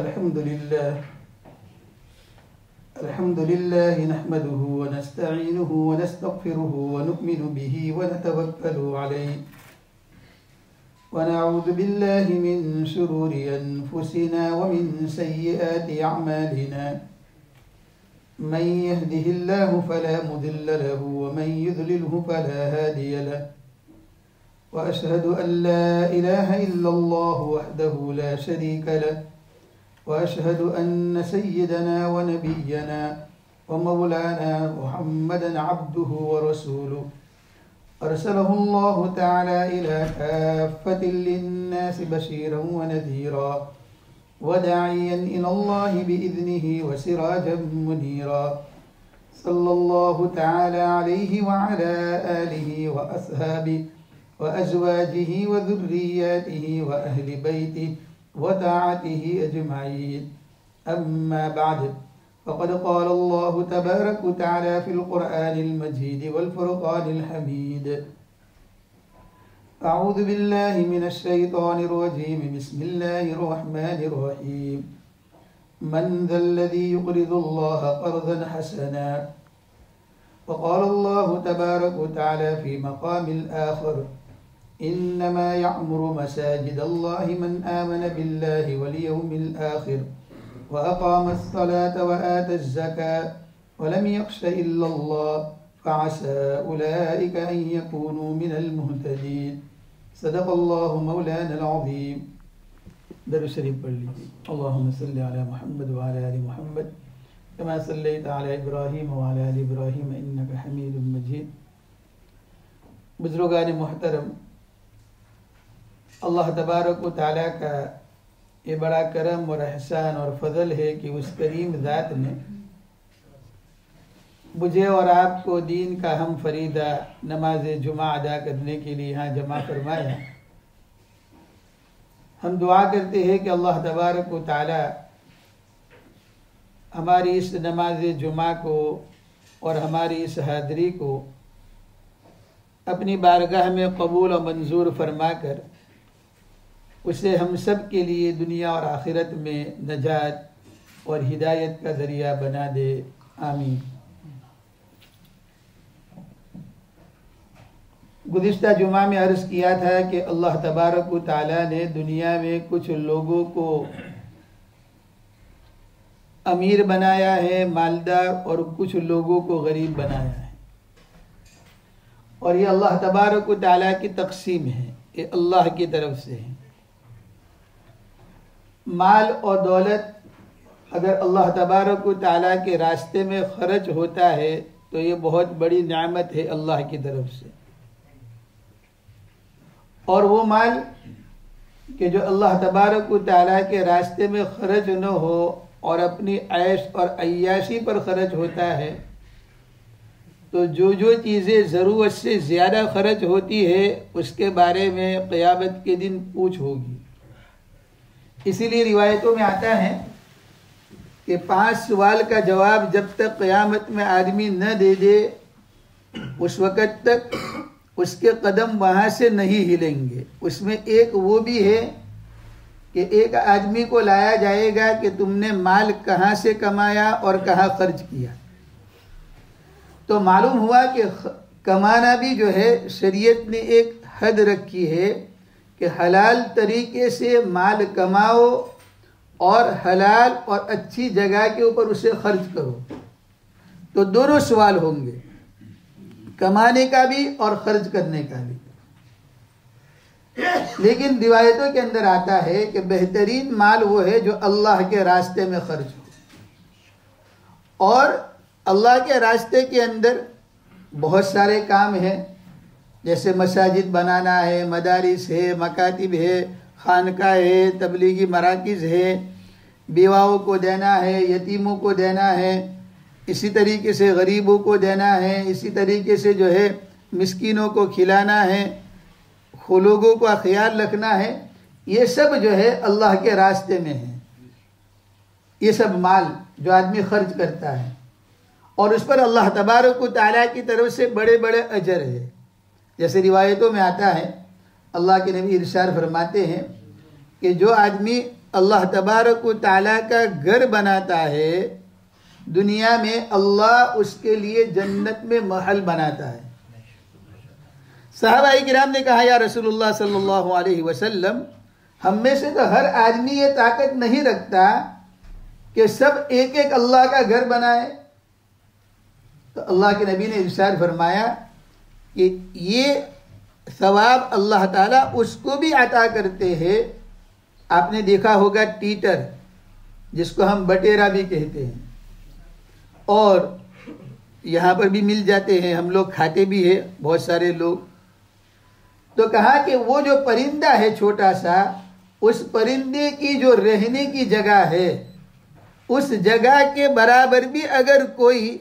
अल्हम्दुलिल्लाह नहमदुहु व नस्तईनुहु व नस्तगफिरुहु व नु'मिनु बिही व नतवक्कलु अलैहि व नऊज़ु बिल्लाहि मिन शुरूरि अनफुसिना व मिन सय्यिआति अअमालिना मन यहदिहिल्लाहु फला मुदिल्ल लहु व मन युद्लिलहु फला हादिय लहु व अशहदु अन ला इलाहा इल्लल्लाहु वहदहु ला शरीका लहु वअशहदु अन्न सय्यदना व नबिय्यना व मौलाना मुहम्मदन अब्दुहु व रसूलुहु अरसलहु अल्लाहु तआला इला काफ़्फ़तिल लिन्नासि बशीरन व नज़ीरा व दाइयन इलल्लाहि बिइज़्निहि व सिराजन मुनीरा सल्लल्लाहु तआला अलैहि व अला आलिहि व अस्हाबिहि व अज़वाजिहि व ज़ुर्रिय्यतिहि व अहलि बैतिहि वताअतिह अजमाईन अम्मा बाद फ़क़द क़ाल अल्लाहु तबारक व तआला फ़िल क़ुरआनिल मजीद वल फ़ुरक़ानिल हमीद अऊज़ु बिल्लाहि मिनश शैतानिर रजीम बिस्मिल्लाहिर रहमानिर रहीम मन ज़ल्लज़ी युक़रिज़ुल्लाह क़र्ज़न हसना व क़ाल अल्लाहु तबारक व तआला फ़ी मक़ामिल आख़र इन्नमा यअमुरु मसाजिदल्लाहि मन आमन बिल्लाहि वल यौमिल आखिर व अक़ामस्सलात व आतज़्ज़कात व लम यख़्श इल्लल्लाह फ़असा उलाइका अन यकूनू मिनल मुहतदीन सदक़ल्लाहु मौलानल अज़ीम। दरूद शरीफ पढ़ लीजिए। अल्लाहुम्मा सल्लि अला मुहम्मद व अला आलि मुहम्मद कमा सल्लैता अला इब्राहीम व अला आलि इब्राहीम इन्नका हमीदुम मजीद। बुज़ुर्गान मुहतरम, अल्लाह तबारक व तआला का ये बड़ा करम और एहसान और फजल है कि उस करीम ज़ात ने मुझे और आपको दीन का हम फरीदा नमाज जुमा अदा करने के लिए यहाँ जमा फरमाया। हम दुआ करते हैं कि अल्लाह तबारक व तआला हमारी इस नमाज जुमा को और हमारी इस हाज़री को अपनी बारगाह में कबूल और मंजूर फरमाकर उसे हम सब के लिए दुनिया और आखिरत में नजात और हिदायत का ज़रिया बना दे, आमीन। गुज़िश्ता जुमा में अर्ज़ किया था कि अल्लाह तबारक व तआला ने दुनिया में कुछ लोगों को अमीर बनाया है, मालदार, और कुछ लोगों को गरीब बनाया है। और ये अल्लाह तबारक व तआला की तक़सीम है, ये अल्लाह की तरफ से है। माल और दौलत अगर अल्लाह तबारक व तआला के रास्ते में खर्च होता है तो ये बहुत बड़ी नेमत है अल्लाह की तरफ से। और वो माल कि जो अल्लाह तबारक व तआला के रास्ते में खर्च न हो और अपनी ऐश और अय्याशी पर खर्च होता है, तो जो जो चीज़ें ज़रूरत से ज़्यादा खर्च होती है उसके बारे में क़यामत के दिन पूछ होगी। इसीलिए रिवायतों में आता है कि 5 सवाल का जवाब जब तक क़यामत में आदमी न दे दे उस वक़्त तक उसके कदम वहाँ से नहीं हिलेंगे। उसमें एक वो भी है कि एक आदमी को लाया जाएगा कि तुमने माल कहाँ से कमाया और कहाँ खर्च किया। तो मालूम हुआ कि कमाना भी जो है शरीयत ने एक हद रखी है कि हलाल तरीके से माल कमाओ और हलाल और अच्छी जगह के ऊपर उसे खर्च करो। तो दोनों सवाल होंगे, कमाने का भी और खर्च करने का भी। लेकिन रिवायतों के अंदर आता है कि बेहतरीन माल वो है जो अल्लाह के रास्ते में खर्च हो। और अल्लाह के रास्ते के अंदर बहुत सारे काम हैं, जैसे मसाजिद बनाना है, मदारिस है, मकातिब है, खानका है, तबलीगी मराकिज़ है, बेवाओं को देना है, यतीमों को देना है, इसी तरीके से गरीबों को देना है, इसी तरीके से जो है मिस्कीनों को खिलाना है, लोगों का ख्याल रखना है। ये सब जो है अल्लाह के रास्ते में है। ये सब माल जो आदमी खर्च करता है और उस पर अल्लाह तबारक व तआला की तरफ से बड़े बड़े अजर है। जैसे रिवायतों में आता है, अल्लाह के नबी इरशाद फरमाते हैं कि जो आदमी अल्लाह तबारक व तआला का घर बनाता है दुनिया में, अल्लाह उसके लिए जन्नत में महल बनाता है। सहाबाए किराम ने कहा, या रसूलुल्लाह सल्लल्लाहु अलैहि वसल्लम, हम में से तो हर आदमी ये ताकत नहीं रखता कि सब एक एक अल्लाह का घर बनाए। तो अल्लाह के नबी ने इरशाद फरमाया कि ये सवाब अल्लाह ताला उसको भी अता करते हैं। आपने देखा होगा टीटर, जिसको हम बटेरा भी कहते हैं, और यहाँ पर भी मिल जाते हैं, हम लोग खाते भी हैं बहुत सारे लोग। तो कहा कि वो जो परिंदा है छोटा सा, उस परिंदे की जो रहने की जगह है, उस जगह के बराबर भी अगर कोई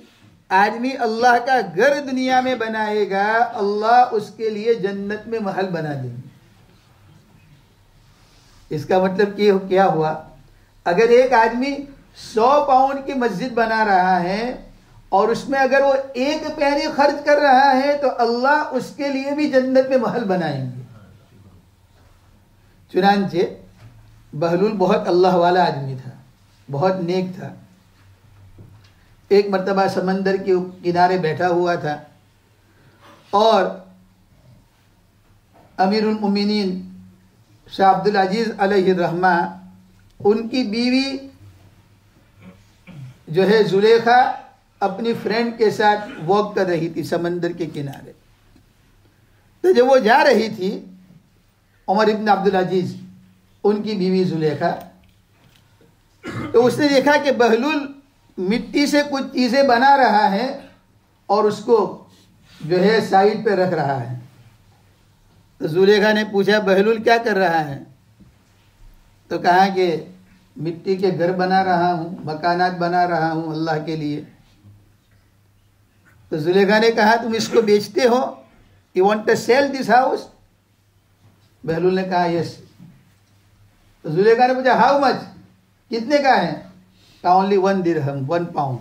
आदमी अल्लाह का घर दुनिया में बनाएगा, अल्लाह उसके लिए जन्नत में महल बना देंगे। इसका मतलब कि क्या हुआ, अगर एक आदमी 100 पाउंड की मस्जिद बना रहा है और उसमें अगर वो 1 पैनी खर्च कर रहा है, तो अल्लाह उसके लिए भी जन्नत में महल बनाएंगे। चुनांचे बहलूल बहुत अल्लाह वाला आदमी था, बहुत नेक था। एक मर्तबा समंदर के किनारे बैठा हुआ था और अमीरुल मोमिनीन शाह अब्दुल अजीज अलैहि रहमा, उनकी बीवी जो है जुलेखा, अपनी फ्रेंड के साथ वॉक कर रही थी समंदर के किनारे। तो जब वो जा रही थी, उमर इब्न अब्दुल अजीज, उनकी बीवी जुलेखा, तो उसने देखा कि बहलूल मिट्टी से कुछ चीज़ें बना रहा है और उसको जो है साइड पे रख रहा है। तो जुलेखा ने पूछा, बहलूल क्या कर रहा है? तो कहा कि मिट्टी के घर बना रहा हूँ, मकानात बना रहा हूँ अल्लाह के लिए। तो जुलेखा ने कहा, तुम इसको बेचते हो? You want to sell this house? Bahlul ने कहा, यस। तो जुलेखा ने पूछा, हाउ मच, कितने का है? कहा, ओनली 1 दिरहम, 1 पाउंड।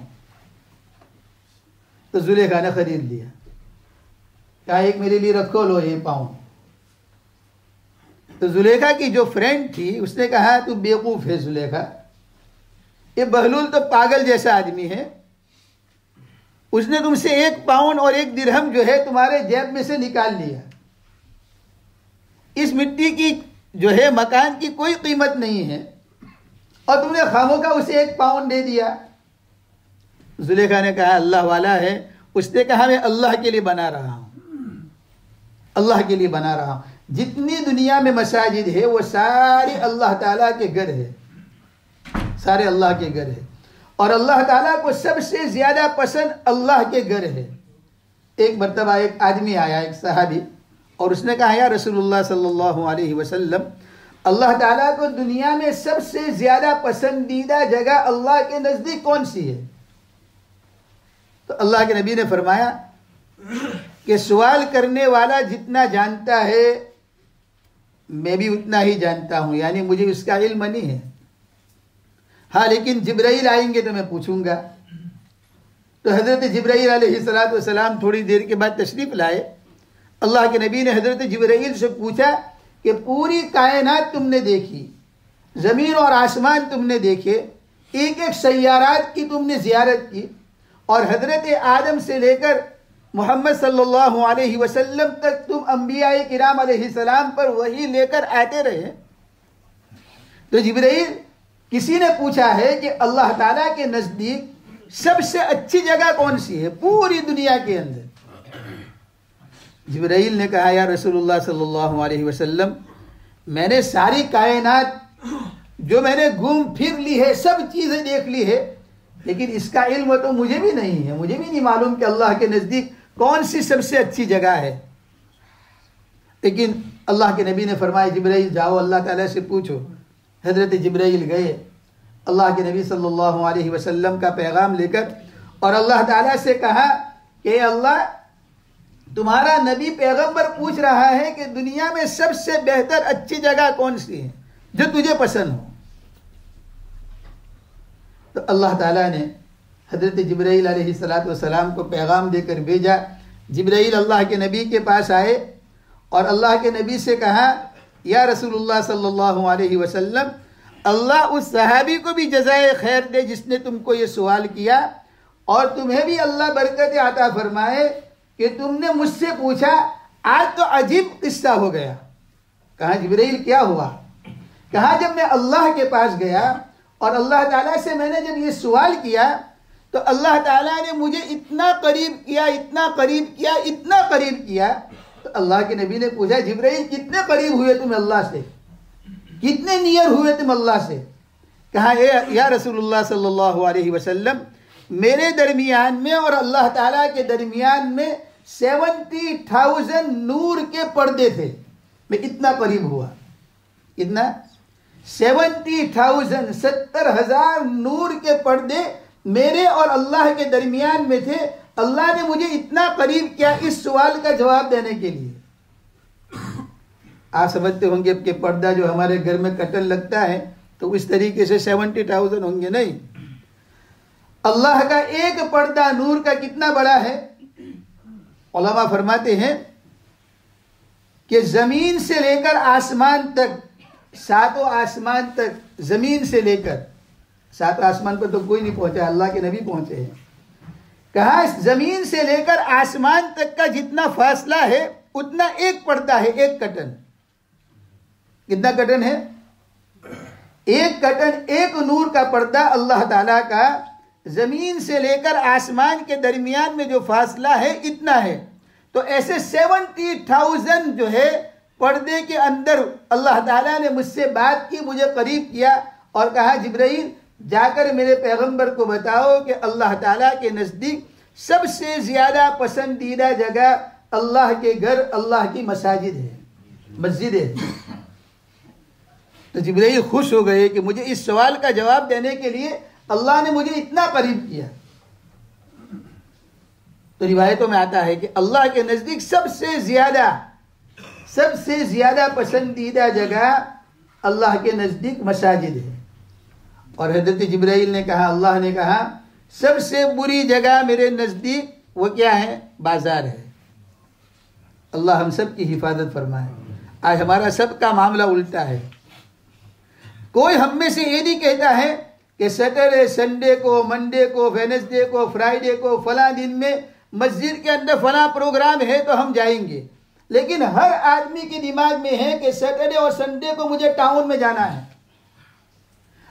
तो जुलेखा ने खरीद लिया। कहा, एक मेरे लिए रखो, लो ये पाउंड। तो जुलेखा की जो फ्रेंड थी, उसने कहा, तू बेवकूफ है जुलेखा, ये बहलूल तो पागल जैसा आदमी है, उसने तुमसे 1 पाउंड और 1 दिरहम जो है तुम्हारे जेब में से निकाल लिया। इस मिट्टी की जो है मकान की कोई कीमत नहीं है और तुमने खामोखा उसे 1 पाउंड दे दिया। जुलेखा ने कहा, अल्लाह वाला है। उसने कहा, मैं अल्लाह के लिए बना रहा हूं, अल्लाह के लिए बना रहा हूं। जितनी दुनिया में मसाजिद है वो सारे अल्लाह ताला के घर है, सारे अल्लाह के घर है, और अल्लाह ताला को सबसे ज्यादा पसंद अल्लाह के घर है। एक मर्तबा एक आदमी आया, एक सहाबी, और उसने कहा, या रसूलुल्लाह सल्लल्लाहु अलैहि वसल्लम, अल्लाह ताला को दुनिया में सबसे ज्यादा पसंदीदा जगह अल्लाह के नजदीक कौन सी है? तो अल्लाह के नबी ने फरमाया कि सवाल करने वाला जितना जानता है मैं भी उतना ही जानता हूं, यानी मुझे इसका इल्म नहीं है। हाँ, लेकिन जिब्राइल आएंगे तो मैं पूछूंगा। तो हजरत जिब्राइल अलैहिस्सलातु वस्सलाम थोड़ी देर के बाद तशरीफ लाए। अल्लाह के नबी ने हजरत जिब्राइल से पूछा कि पूरी कायनात तुमने देखी, जमीन और आसमान तुमने देखे, एक एक सैयारात की तुमने जियारत की, और हजरत आदम से लेकर मोहम्मद सल्लल्लाहु अलैहि वसल्लम तक तुम अंबियाए किराम अलैहिस्सलाम पर वही लेकर आते रहे। तो जिब्राइल, किसी ने पूछा है कि अल्लाह ताला के नजदीक सबसे अच्छी जगह कौन सी है पूरी दुनिया के अंदर? जिब्राइल ने कहा, या रसूलुल्लाह सल्लल्लाहु अलैहि वसल्लम, मैंने सारी कायनात जो मैंने घूम फिर ली है, सब चीजें देख ली है, लेकिन इसका इल्म तो मुझे भी नहीं है, मुझे भी नहीं मालूम कि अल्लाह के नजदीक कौन सी सबसे अच्छी जगह है। लेकिन अल्लाह के नबी ने फरमाया, जिब्राइल जाओ अल्लाह ताला से पूछो। हजरत जिब्राइल गए अल्लाह के नबी सल्लल्लाहु अलैहि वसल्लम का पैगाम लेकर, और अल्लाह ताला से कहा कि अल्लाह, तुम्हारा नबी पैगंबर पूछ रहा है कि दुनिया में सबसे बेहतर अच्छी जगह कौन सी है जो तुझे पसंद हो। तो अल्लाह ताला ने हजरत जिब्राइल अलैहिस्सलातु वस्सलाम को पैगाम देकर भेजा। जिब्राइल अल्लाह के नबी के पास आए और अल्लाह के नबी से कहा, या रसूलुल्लाह सल्लल्लाहु अलैहि वसल्लम, अल्लाह उस सहाबी को भी जज़ाए खैर दे जिसने तुमको ये सवाल किया, और तुम्हें भी अल्लाह बरकत अता फरमाए कि तुमने मुझसे पूछा। आज तो अजीब किस्सा हो गया। कहा जिब्राइल क्या हुआ? कहा जब मैं अल्लाह के पास गया और अल्लाह ताला से मैंने जब ये सवाल किया तो अल्लाह ताला ने मुझे इतना करीब किया, इतना करीब किया, इतना करीब किया। तो अल्लाह के नबी ने पूछा जिब्राइल कितने करीब हुए तुम अल्लाह से, कितने नियर हुए तुम अल्लाह से? कहा या रसूलुल्लाह सल्लल्लाहु अलैहि वसल्लम, मेरे दरमियान में और अल्लाह ताला के दरमियान में 70,000 नूर के पर्दे थे, मैं इतना करीब हुआ। इतना 70,000 70,000 नूर के पर्दे मेरे और अल्लाह के दरमियान में थे। अल्लाह ने मुझे इतना करीब किया इस सवाल का जवाब देने के लिए। आप समझते होंगे कि पर्दा जो हमारे घर में कटन लगता है तो इस तरीके से 70,000 होंगे, नहीं। अल्लाह का एक पर्दा नूर का कितना बड़ा है? उलमा फरमाते हैं कि जमीन से लेकर आसमान तक, सातों आसमान तक, जमीन से लेकर सातों आसमान पर तो कोई नहीं पहुंचा, अल्लाह के नबी पहुंचे हैं। कहा जमीन से लेकर आसमान तक का जितना फासला है उतना एक पर्दा है, एक कटन। कितना कटन है? एक कटन, एक नूर का पर्दा अल्लाह ताला का जमीन से लेकर आसमान के दरमियान में जो फासला है इतना है। तो ऐसे 70,000 जो है पर्दे के अंदर अल्लाह ताला ने मुझसे बात की, मुझे करीब किया और कहा जिब्राइल जाकर मेरे पैगंबर को बताओ कि अल्लाह ताला के नज़दीक सबसे ज़्यादा पसंदीदा जगह अल्लाह के घर, अल्लाह की मसाजिद है, मस्जिद है। तो जिब्राइल खुश हो गए कि मुझे इस सवाल का जवाब देने के लिए अल्लाह ने मुझे इतना करीब किया। तो रिवायतों में आता है कि अल्लाह के नज़दीक सबसे ज़्यादा पसंदीदा जगह अल्लाह के नज़दीक मसाजिद है। और हज़रत जिब्राइल ने कहा, अल्लाह ने कहा सबसे बुरी जगह मेरे नज़दीक वो क्या है? बाजार है। अल्लाह हम सब की हिफाजत फरमाए। आज हमारा सबका मामला उल्टा है। कोई हम में से ये नहीं कहता है कि सैटरडे, संडे को, मंडे को, वेडनेसडे को, फ्राइडे को, फला दिन में मस्जिद के अंदर फला प्रोग्राम है तो हम जाएंगे। लेकिन हर आदमी के दिमाग में है कि सैटरडे और संडे को मुझे टाउन में जाना है,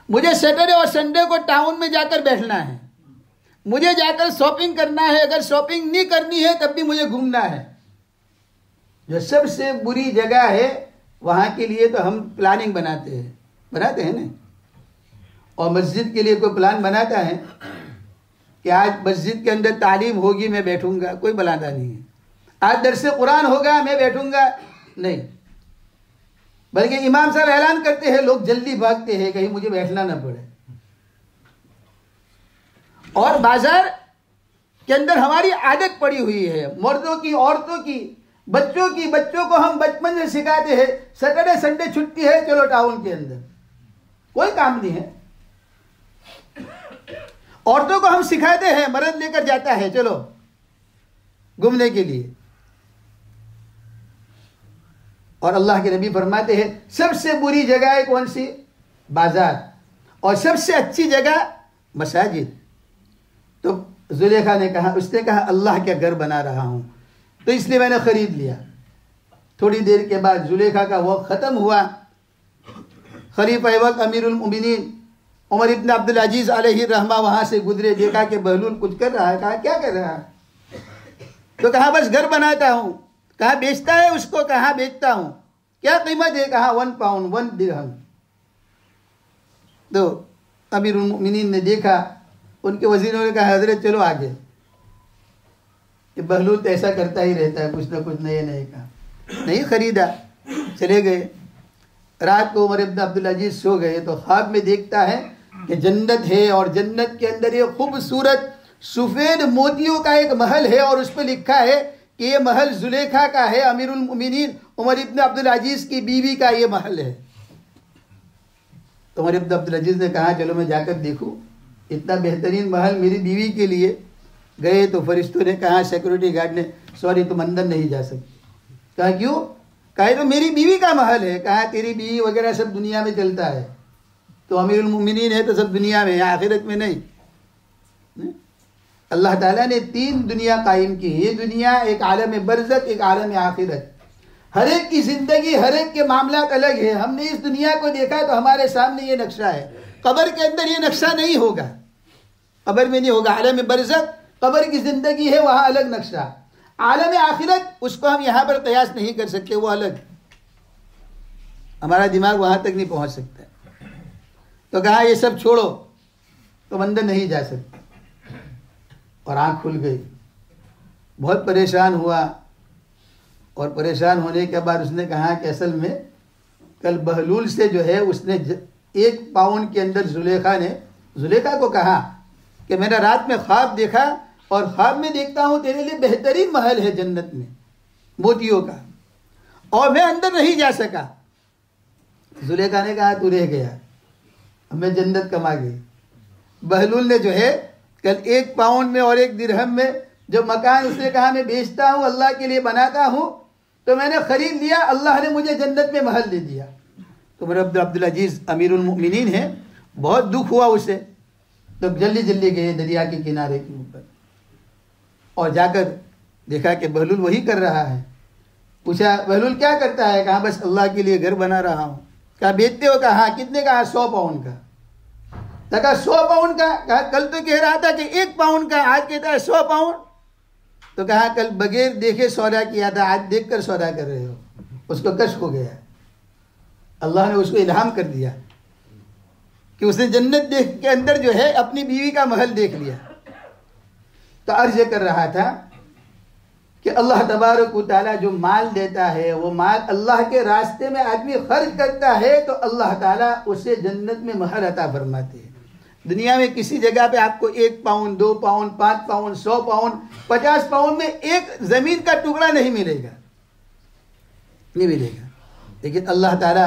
मुझे सैटरडे और संडे को टाउन में जाकर बैठना है, मुझे जाकर शॉपिंग करना है, अगर शॉपिंग नहीं करनी है तब भी मुझे घूमना है। जो सबसे बुरी जगह है वहां के लिए तो हम प्लानिंग बनाते हैं ना। और मस्जिद के लिए कोई प्लान बनाता है कि आज मस्जिद के अंदर तालीम होगी मैं बैठूंगा? कोई बनाता नहीं है। आज दरसे कुरान होगा मैं बैठूंगा? नहीं। बल्कि इमाम साहब ऐलान करते हैं, लोग जल्दी भागते हैं कहीं मुझे बैठना ना पड़े। और बाजार के अंदर हमारी आदत पड़ी हुई है, मर्दों की, औरतों की, बच्चों को हम बचपन से सिखाते हैं सैटरडे संडे छुट्टी है चलो टाउन के अंदर, कोई काम नहीं है। औरतों को हम सिखाते हैं, मर्द लेकर जाता है चलो घूमने के लिए। और अल्लाह के नबी फरमाते हैं सबसे बुरी जगह है कौन सी? बाजार। और सबसे अच्छी जगह मसाजिद। तो जुलेखा ने कहा, उसने कहा अल्लाह का घर बना रहा हूं तो इसलिए मैंने खरीद लिया। थोड़ी देर के बाद जुलेखा का वक्त खत्म हुआ। खलीफा वक्त अमीरुल मोमिनीन उमर इब्न अब्दुल अजीज अलैहि रहमा वहां से गुजरे, देखा कि बहलूल कुछ कर रहा है। कहा क्या कर रहा है? तो कहा बस घर बनाता हूं। कहा बेचता है उसको? कहा बेचता हूं। क्या कीमत है? कहा 1 पाउंड 1 दिरहम। तो अमीरुल मोमिनीन ने देखा, उनके वजीरों ने कहा हजरत चलो आगे, ये बहलूल तो ऐसा करता ही रहता है, कुछ ना कुछ नए नए का। नहीं खरीदा, चले गए। रात को उमर इब्न अब्दुल अजीज सो गए तो ख्वाब में देखता है कि जन्नत है और जन्नत के अंदर ये खूबसूरत सफ़ेद मोतियों का एक महल है और उस पर लिखा है कि ये महल जुलेखा का है, अमीरुल मोमिनीन उमर इब्न अब्दुल अजीज की बीवी का ये महल है। तो उमर इब्न अब्दुल अजीज ने कहा चलो मैं जाकर देखूं, इतना बेहतरीन महल मेरी बीवी के लिए। गए तो फरिश्तों ने कहा, सिक्योरिटी गार्ड ने, सॉरी तुम अंदर नहीं जा सकते। कहा क्यों? कहा तो मेरी बीवी का महल है। कहा तेरी बीवी वगैरह सब दुनिया में चलता है, तो अमीरुल मोमिनीन है तो सब दुनिया में है, आखिरत में नहीं। अल्लाह ताला ने 3 दुनिया कायम की है। ये दुनिया एक आलम बरज़ख, एक आलम आखिरत। हर एक की ज़िंदगी, हर एक के मामलात अलग है। हमने इस दुनिया को देखा तो हमारे सामने ये नक्शा है। कब्र के अंदर ये नक्शा नहीं होगा, कब्र में नहीं होगा। आलम बरज़ख कब्र की ज़िंदगी है, वहाँ अलग नक्शा। आलम आखिरत उसको हम यहाँ पर कयास नहीं कर सकते, वो अलग, हमारा दिमाग वहाँ तक नहीं पहुँच सकता। तो कहा ये सब छोड़ो, तो अंदर नहीं जा सकते। और आँख खुल गई, बहुत परेशान हुआ। और परेशान होने के बाद उसने कहा कि असल में कल बहलूल से जो है उसने 1 पाउंड के अंदर जुलेखा को कहा कि मैंने रात में ख्वाब देखा और ख्वाब में देखता हूँ तेरे लिए बेहतरीन महल है जन्नत में मोतियों का, और मैं अंदर नहीं जा सका। जुलेखा ने कहा तू रह गया, मैं जन्नत कमा गई। बहलूल ने जो है कल 1 पाउंड में और 1 दिरहम में जो मकान उसने कहा मैं बेचता हूँ, अल्लाह के लिए बनाता हूँ, तो मैंने ख़रीद लिया, अल्लाह ने मुझे जन्नत में महल दे दिया। तो मेरे अब्दुल अजीज़ अमीरुल मोमिनीन है, बहुत दुख हुआ उसे। तो जल्दी जल्दी गए दरिया के किनारे के ऊपर और जाकर देखा कि बहलूल वही कर रहा है। पूछा बहलूल क्या करता है? कहा बस अल्लाह के लिए घर बना रहा हूँ। कहा बेचते हो? कहा हाँ। कितने? कहा 100 पाउंड का। तो कहा 100 पाउंड का? कहा कल तो कह रहा था कि 1 पाउंड का, आज कहता है 100 पाउंड। तो कहा कल बगैर देखे सौदा किया था, आज देखकर सौदा कर रहे हो। उसको कश हो गया, अल्लाह ने उसको इल्हाम कर दिया कि उसने जन्नत देख के अंदर जो है अपनी बीवी का महल देख लिया। तो अर्ज कर रहा था कि अल्लाह तबारक व तआला जो माल देता है, वो माल अल्लाह के रास्ते में आदमी खर्च करता है तो अल्लाह ताला उसे जन्नत में महल अता फरमाते हैं। दुनिया में किसी जगह पे आपको 1 pound, 2 pound, 5 pound, 100 pound, 50 pound में एक ज़मीन का टुकड़ा नहीं मिलेगा, नहीं मिलेगा। लेकिन अल्लाह ताला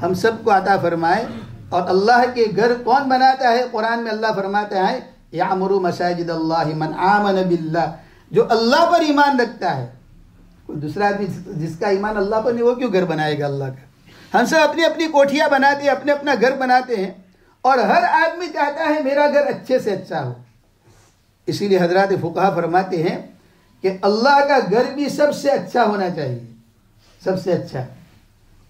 हम सबको अता फरमाए। और अल्लाह के घर कौन बनाता है? कुरान में अल्लाह फरमाता है यामुरु मसाजिद अल्लाह मन आमन बिल्लाह, जो अल्लाह पर ईमान रखता है। कोई दूसरा आदमी जिसका ईमान अल्लाह पर नहीं, वो क्यों घर बनाएगा अल्लाह का? हम सब अपनी अपनी कोठियाँ बनाते हैं, अपने अपना घर बनाते हैं, और हर आदमी चाहता है मेरा घर अच्छे से अच्छा हो। इसीलिए हजरत फुक़हा फरमाते हैं कि अल्लाह का घर भी सबसे अच्छा होना चाहिए, सबसे अच्छा।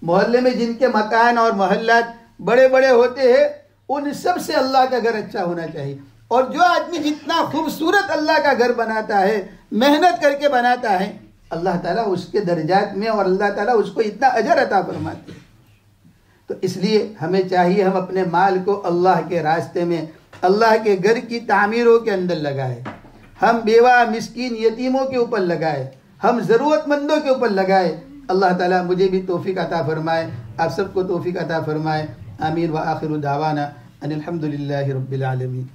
मोहल्ले में जिनके मकान और मोहल्लात बड़े बड़े होते हैं, उन सब से अल्लाह का घर अच्छा होना चाहिए। और जो आदमी जितना खूबसूरत अल्लाह का घर बनाता है, मेहनत करके बनाता है, अल्लाह ताला उसके दर्जात में और अल्लाह ताला उसको इतना अजर अता फरमाते हैं। तो इसलिए हमें चाहिए हम अपने माल को अल्लाह के रास्ते में, अल्लाह के घर की तामीरों के अंदर लगाए। हम बेवा, मिस्कीन, यतीमों के ऊपर लगाए, हम ज़रूरतमंदों के ऊपर लगाए। अल्लाह ताला मुझे भी तौफीक अता फरमाए, आप सबको तौफीक अता फरमाए। आमीन व आखिरु दावाना अनिल हम्दुलिल्लाहि रब्बिल आलमीन।